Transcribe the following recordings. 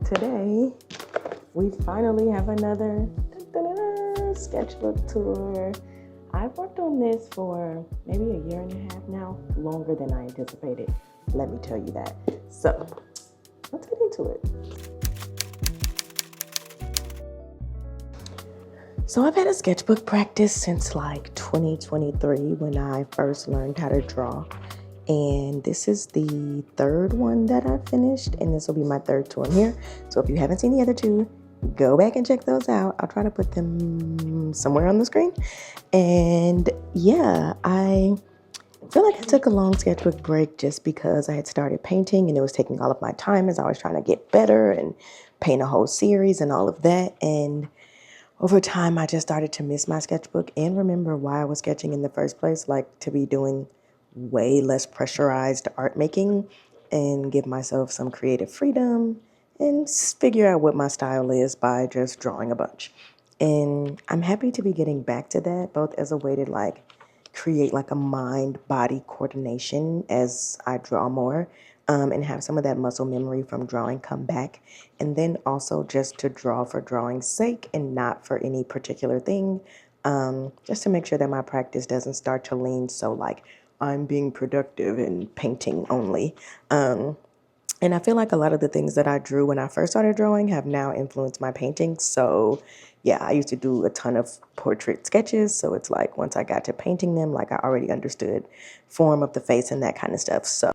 today we finally have another sketchbook tour. I've worked on this for maybe a year and a half now, longer than I anticipated. Let me tell you that. So let's get into it. So I've had a sketchbook practice since like 2023 when I first learned how to draw. And this is the third one that I finished, and this will be my third tour here. So if you haven't seen the other two, go back and check those out. I'll try to put them somewhere on the screen. And yeah, I feel like I took a long sketchbook break just because I had started painting and it was taking all of my time as I was trying to get better and paint a whole series and all of that. And over time, I just started to miss my sketchbook and remember why I was sketching in the first place, like to be doing way less pressurized art making and give myself some creative freedom and figure out what my style is by just drawing a bunch. And I'm happy to be getting back to that, both as a way to like create like a mind-body coordination as I draw more, and have some of that muscle memory from drawing come back. And then also just to draw for drawing's sake and not for any particular thing, just to make sure that my practice doesn't start to lean so like I'm being productive and painting only. And I feel like a lot of the things that I drew when I first started drawing have now influenced my painting. So yeah, I used to do a ton of portrait sketches. So it's like once I got to painting them, like I already understood form of the face and that kind of stuff. So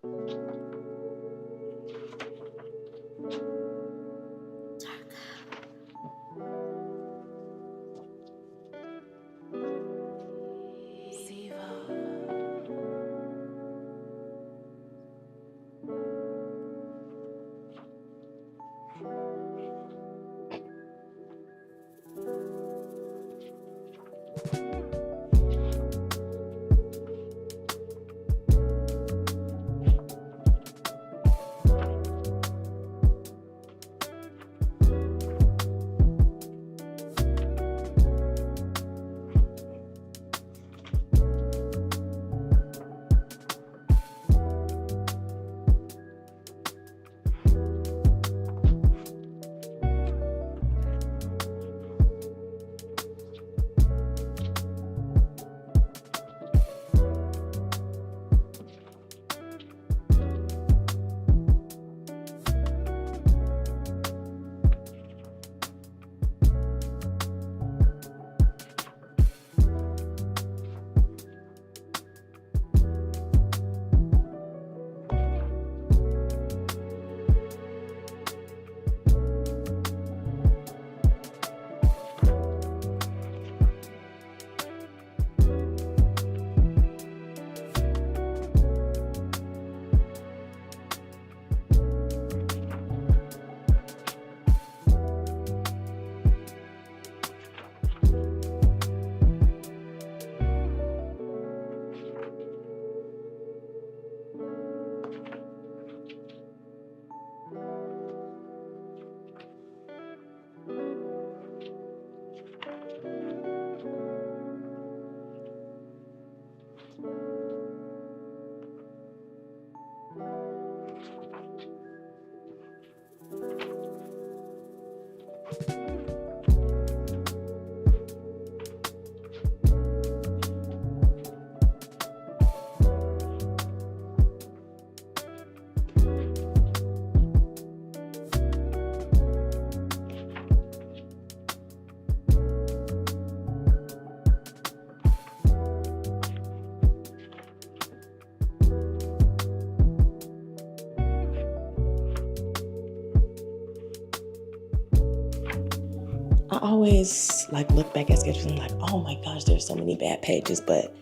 I always like look back at sketches and like, oh my gosh, there's so many bad pages, but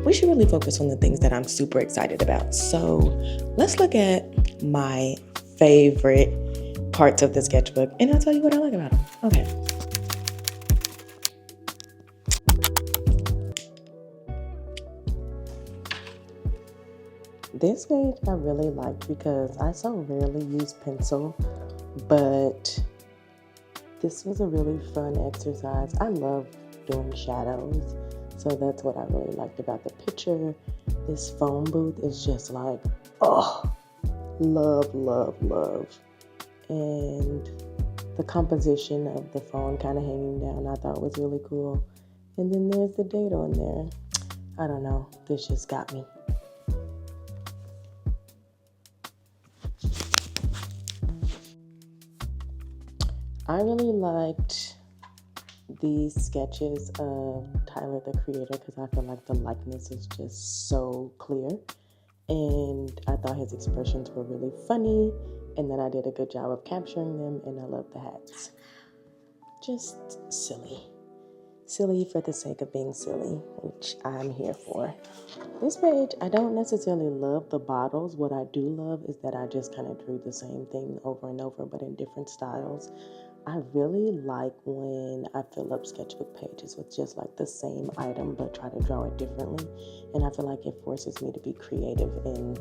we should really focus on the things that I'm super excited about. So let's look at my favorite parts of the sketchbook and I'll tell you what I like about them. Okay. This page I really liked because I so rarely use pencil, but this was a really fun exercise. I love doing shadows, so that's what I really liked about the picture. This phone booth is just like, oh, love, love, love. And the composition of the phone kind of hanging down I thought was really cool. And then there's the date on there. I don't know. This just got me. I really liked these sketches of Tyler the Creator because I feel like the likeness is just so clear. And I thought his expressions were really funny, and that I did a good job of capturing them, and I love the hats. Just silly. Silly for the sake of being silly, which I'm here for. This page, I don't necessarily love the bottles. What I do love is that I just kind of drew the same thing over and over, but in different styles. I really like when I fill up sketchbook pages with just like the same item, but try to draw it differently. And I feel like it forces me to be creative and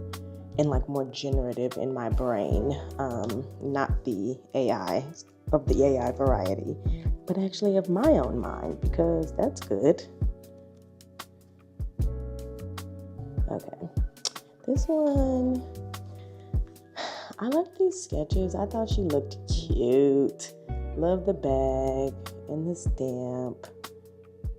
like more generative in my brain, not the AI of the AI variety, but actually of my own mind, because that's good. Okay, this one, I like these sketches. I thought she looked cute. Love the bag and the stamp.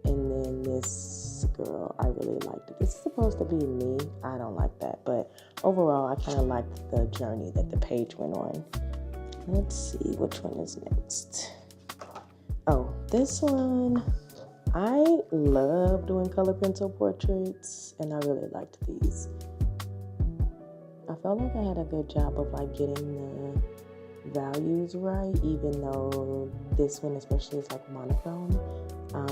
And then this girl, I really liked it. This is supposed to be me. I don't like that. But overall, I kind of liked the journey that the page went on. Let's see, which one is next? Oh, this one. I love doing color pencil portraits, and I really liked these. I felt like I had a good job of like getting the values right, even though this one especially is like monochrome,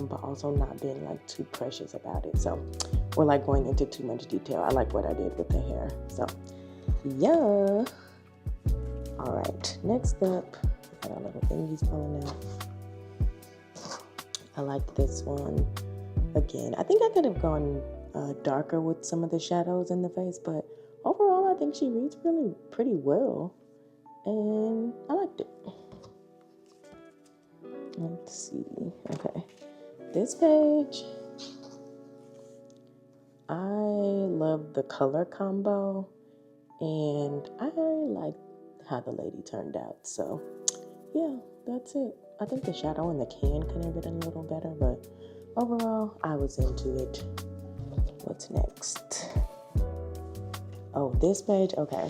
but also not being like too precious about it. So we're like going into too much detail. I like what I did with the hair. So yeah. All right, next up, got a little thingies falling out. I like this one. Again, I think I could have gone darker with some of the shadows in the face, but overall I think she reads really pretty well. And I liked it. Let's see. Okay. This page, I love the color combo, and I liked how the lady turned out. So, yeah, that's it. I think the shadow in the can could have been a little better, but overall, I was into it. What's next? Oh, this page. Okay.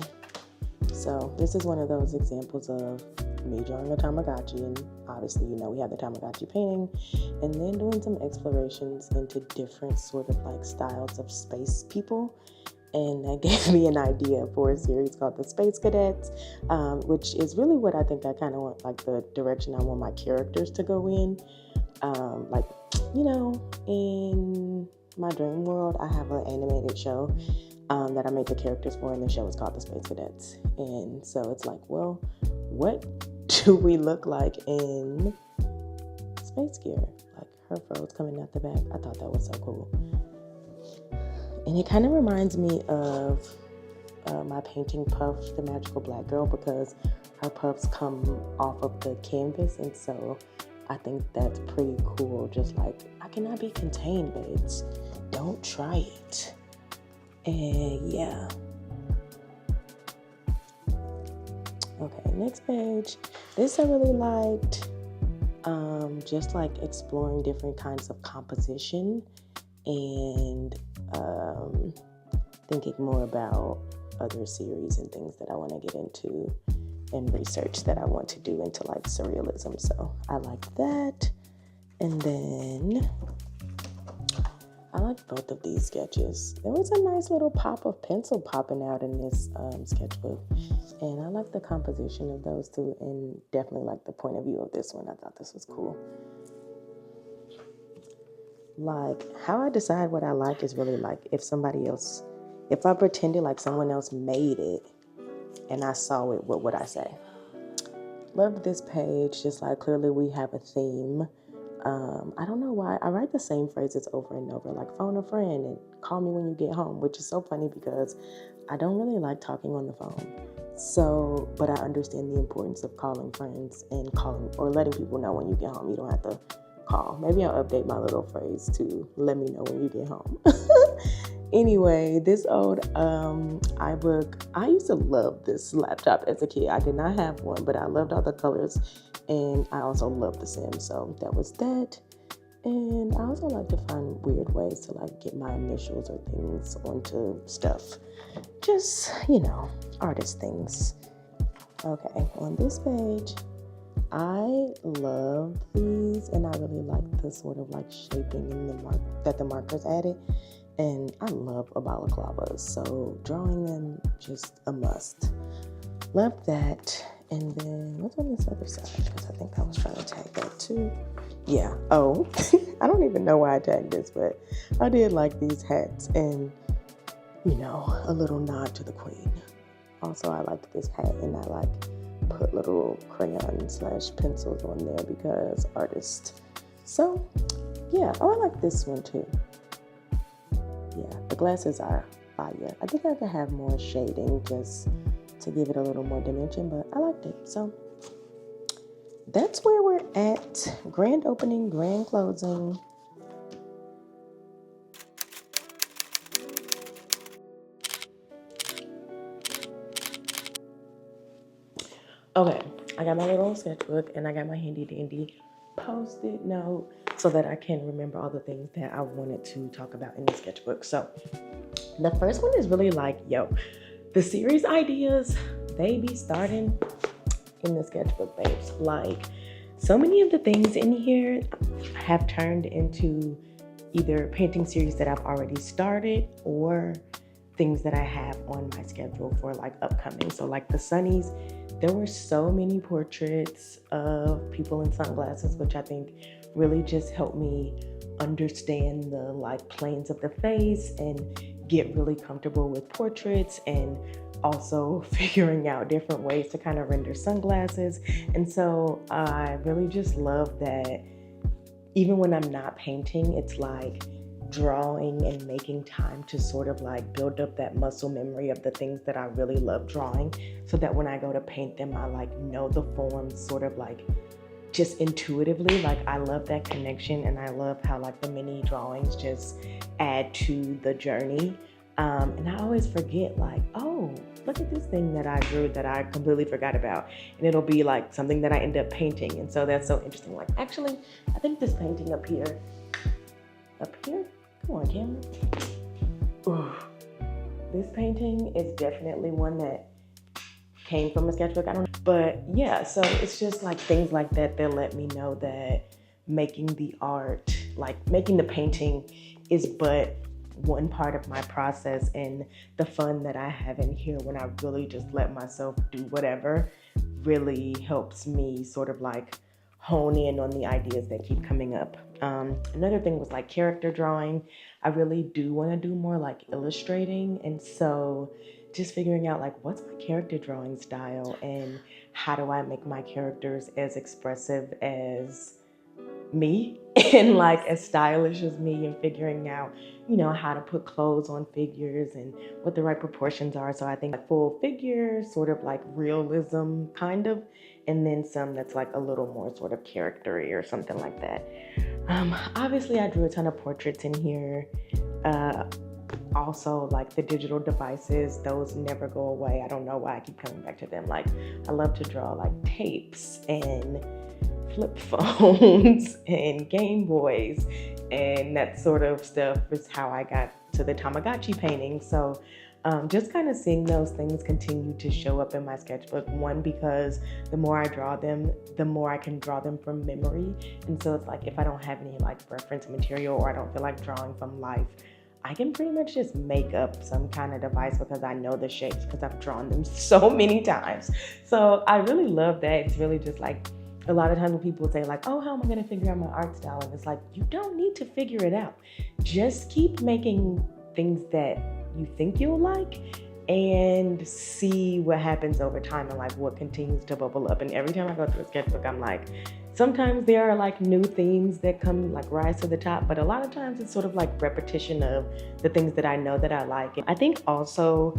So this is one of those examples of me drawing a Tamagotchi, and obviously, you know, we have the Tamagotchi painting, and then doing some explorations into different sort of like styles of space people. And that gave me an idea for a series called The Space Cadets, which is really what I think I kind of want, like the direction I want my characters to go in. Like, you know, in my dream world, I have an animated show that I made the characters for, and the show is called The Space Cadets. And so it's like, well, what do we look like in space gear? Like her fro's coming out the back. I thought that was so cool. And it kind of reminds me of my painting Puff, the Magical Black Girl, because her puffs come off of the canvas. And so I think that's pretty cool. Just like, I cannot be contained, babes. Don't try it. And yeah. Okay, next page. This I really liked. Just like exploring different kinds of composition and thinking more about other series and things that I want to get into and research that I want to do into like surrealism. So I like that. And then I like both of these sketches. There was a nice little pop of pencil popping out in this sketchbook. And I like the composition of those two, and definitely like the point of view of this one. I thought this was cool. Like, how I decide what I like is really like if I pretended like someone else made it and I saw it, what would I say? Loved this page, just like clearly we have a theme. I don't know why I write the same phrases over and over, like phone a friend and call me when you get home, which is so funny because I don't really like talking on the phone. So, but I understand the importance of calling friends and calling or letting people know when you get home. You don't have to call. Maybe I'll update my little phrase to let me know when you get home. Anyway, this old iBook, I used to love this laptop as a kid. I did not have one, but I loved all the colors, and I also loved The Sims, so that was that. And I also like to find weird ways to like get my initials or things onto stuff. Just, artist things. Okay, on this page, I love these, and I really like the sort of like shaping in that the markers added. And I love a balaclavas, so drawing them just a must. Love that. And then what's on this other side? Because I think I was trying to tag that too. Yeah. Oh, I don't even know why I tagged this, but I did like these hats and, a little nod to the queen. Also, I like this hat, and I like put little crayons / pencils on there because artist. So, yeah. Oh, I like this one too. Yeah, the glasses are fire. I think I could have more shading just to give it a little more dimension, but I liked it. So that's where we're at. Grand opening, grand closing. Okay, I got my little sketchbook and I got my handy dandy post-it note so that I can remember all the things that I wanted to talk about in the sketchbook. So the first one is really like, the series ideas, they be starting in the sketchbook, babes. Like, so many of the things in here have turned into either painting series that I've already started or things that I have on my schedule for like upcoming. So like the Sunnies, there were so many portraits of people in sunglasses, which I think really just helped me understand the like planes of the face and get really comfortable with portraits, and also figuring out different ways to kind of render sunglasses. And so I really just love that even when I'm not painting, it's like drawing and making time to sort of like build up that muscle memory of the things that I really love drawing, so that when I go to paint them, I like know the forms sort of like just intuitively. Like, I love that connection, and I love how like the mini drawings just add to the journey. And I always forget, like, oh, look at this thing that I drew that I completely forgot about. And it'll be like something that I end up painting. And so that's so interesting. Like, actually, I think this painting up here, come on, camera. Ooh. This painting is definitely one that came from a sketchbook. I don't know. But yeah, so it's just like things like that that let me know that making the art, like making the painting, is but one part of my process, and the fun that I have in here when I really just let myself do whatever really helps me sort of like hone in on the ideas that keep coming up. Another thing was like character drawing. I really do want to do more like illustrating, and so just figuring out like what's my character drawing style and how do I make my characters as expressive as me and like as stylish as me, and figuring out how to put clothes on figures and what the right proportions are. So I think like full figure, sort of like realism kind of, and then some that's like a little more sort of character-y or something like that. Obviously I drew a ton of portraits in here. Also like the digital devices, those never go away. I don't know why I keep coming back to them. Like, I love to draw like tapes and flip phones and Game Boys, and that sort of stuff is how I got to the Tamagotchi painting. So just kind of seeing those things continue to show up in my sketchbook. One, because the more I draw them, the more I can draw them from memory. And so it's like if I don't have any like reference material, or I don't feel like drawing from life, I can pretty much just make up some kind of device because I know the shapes because I've drawn them so many times. So I really love that. It's really just like, a lot of times when people say like, oh, how am I going to figure out my art style? And it's like, you don't need to figure it out. Just keep making things that you think you'll like and see what happens over time and like what continues to bubble up. And every time I go through a sketchbook, I'm like, sometimes there are like new themes that come like rise to the top, but a lot of times it's sort of like repetition of the things that I know that I like. And I think also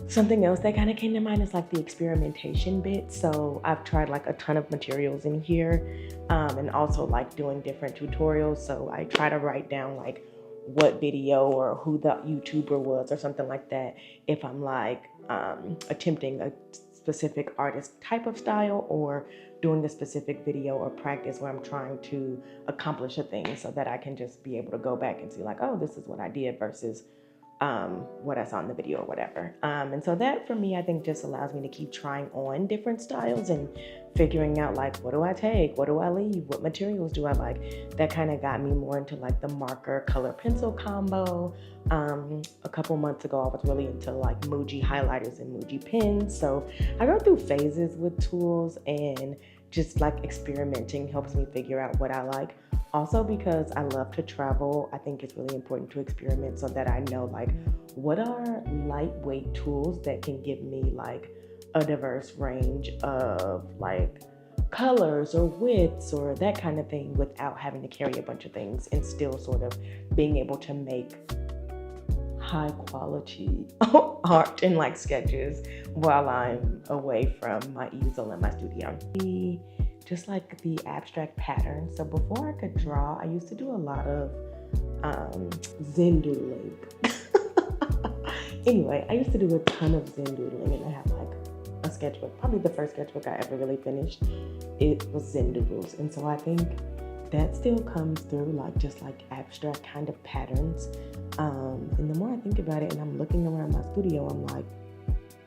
something else that kind of came to mind is like the experimentation bit. So I've tried like a ton of materials in here, and also like doing different tutorials. So I try to write down like what video or who the YouTuber was or something like that if I'm like attempting a specific artist type of style or doing a specific video or practice where I'm trying to accomplish a thing, so that I can just be able to go back and see like, oh, this is what I did versus what I saw in the video or whatever. And so that for me, I think just allows me to keep trying on different styles and figuring out like, what do I take? What do I leave? What materials do I like? That kind of got me more into like the marker color pencil combo. A couple months ago, I was really into like Muji highlighters and Muji pens. So I go through phases with tools, and just like experimenting helps me figure out what I like. Also, because I love to travel, I think it's really important to experiment so that I know like what are lightweight tools that can give me like a diverse range of like colors or widths or that kind of thing without having to carry a bunch of things, and still sort of being able to make high quality art and like sketches while I'm away from my easel in my studio. Just like the abstract patterns. So before I could draw, I used to do a lot of Zen doodling. Anyway, I used to do a ton of Zen doodling, and I have like a sketchbook. Probably the first sketchbook I ever really finished, it was Zen doodles. And so I think that still comes through, like just like abstract kind of patterns. And the more I think about it and I'm looking around my studio, I'm like,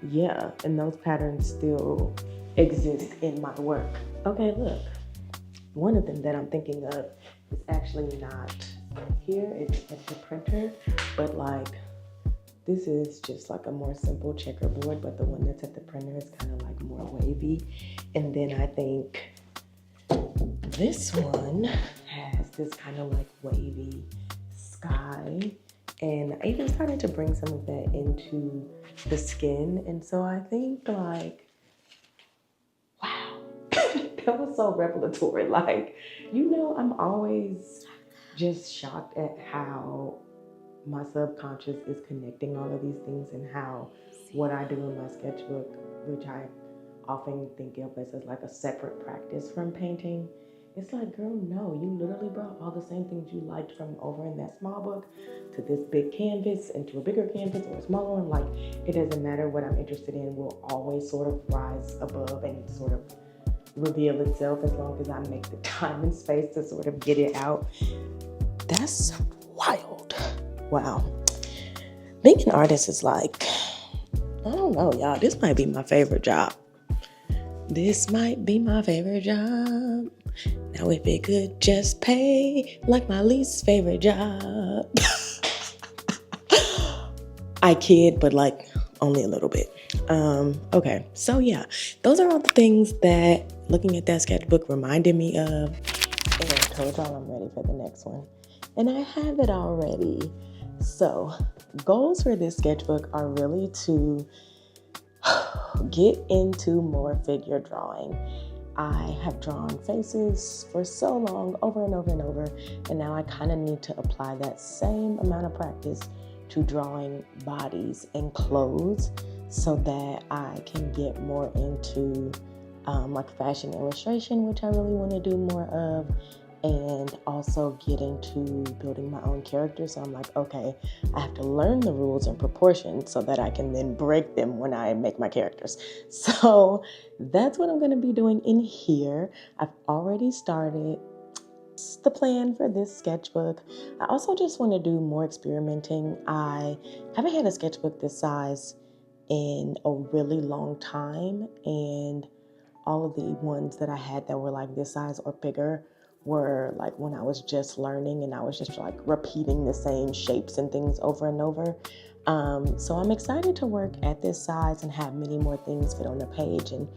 yeah, and those patterns still exist in my work. Okay, look, one of them that I'm thinking of is actually not here, it's at the printer, but like this is just like a more simple checkerboard, but the one that's at the printer is kind of like more wavy. And then I think this one has this kind of like wavy sky, and I even started to bring some of that into the skin. And so I think like, wow, that was so revelatory. Like, you know, I'm always just shocked at how my subconscious is connecting all of these things, and how what I do in my sketchbook, which I often think of as like a separate practice from painting, it's like, girl, no, you literally brought all the same things you liked from over in that small book to this big canvas and to a bigger canvas or a smaller one. Like, it doesn't matter. What I'm interested in will always sort of rise above and sort of reveal itself, as long as I make the time and space to sort of get it out. That's wild. Wow. Being an artist is like, I don't know, y'all. This might be my favorite job. This might be my favorite job. Now, if it could just pay like my least favorite job. I kid, but like only a little bit. Okay, so yeah, those are all the things that looking at that sketchbook reminded me of. And I told y'all I'm ready for the next one. And I have it already. So, goals for this sketchbook are really to get into more figure drawing. I have drawn faces for so long, over and over and over, and now I kind of need to apply that same amount of practice to drawing bodies and clothes, so that I can get more into like fashion illustration, which I really want to do more of, and also get into building my own characters. So I'm like, okay, I have to learn the rules and proportions so that I can then break them when I make my characters. So that's what I'm going to be doing in here. I've already started the plan for this sketchbook. I also just want to do more experimenting. I haven't had a sketchbook this size in a really long time, and all of the ones that I had that were like this size or bigger were like when I was just learning, and I was just like repeating the same shapes and things over and over. So I'm excited to work at this size and have many more things fit on the page, and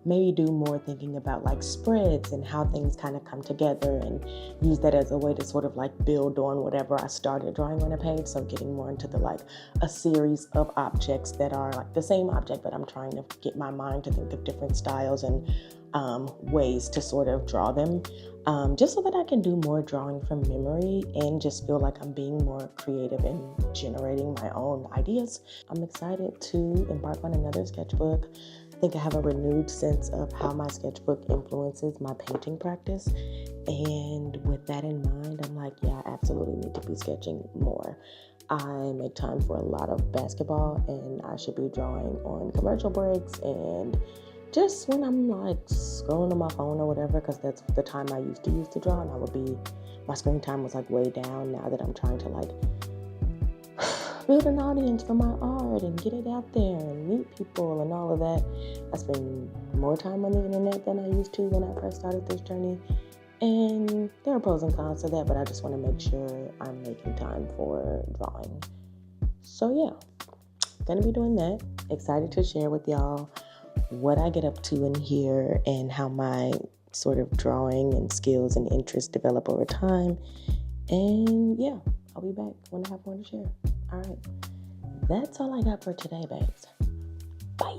maybe do more thinking about like spreads and how things kind of come together, and use that as a way to sort of like build on whatever I started drawing on a page. So getting more into the like a series of objects that are like the same object, but I'm trying to get my mind to think of different styles and ways to sort of draw them, just so that I can do more drawing from memory and just feel like I'm being more creative and generating my own ideas. I'm excited to embark on another sketchbook. I think I have a renewed sense of how my sketchbook influences my painting practice, And with that in mind, I'm like, yeah, I absolutely need to be sketching more. I make time for a lot of basketball, and I should be drawing on commercial breaks and just when I'm like scrolling on my phone or whatever, because that's the time I used to use to draw, and my screen time was like way down. Now that I'm trying to like build an audience for my art and get it out there and meet people and all of that, I spend more time on the internet than I used to when I first started this journey. And there are pros and cons to that, but I just want to make sure I'm making time for drawing. So yeah, gonna be doing that. Excited to share with y'all what I get up to in here and how my sort of drawing and skills and interests develop over time. And yeah, I'll be back when I have more to share. All right, that's all I got for today, babes. Bye.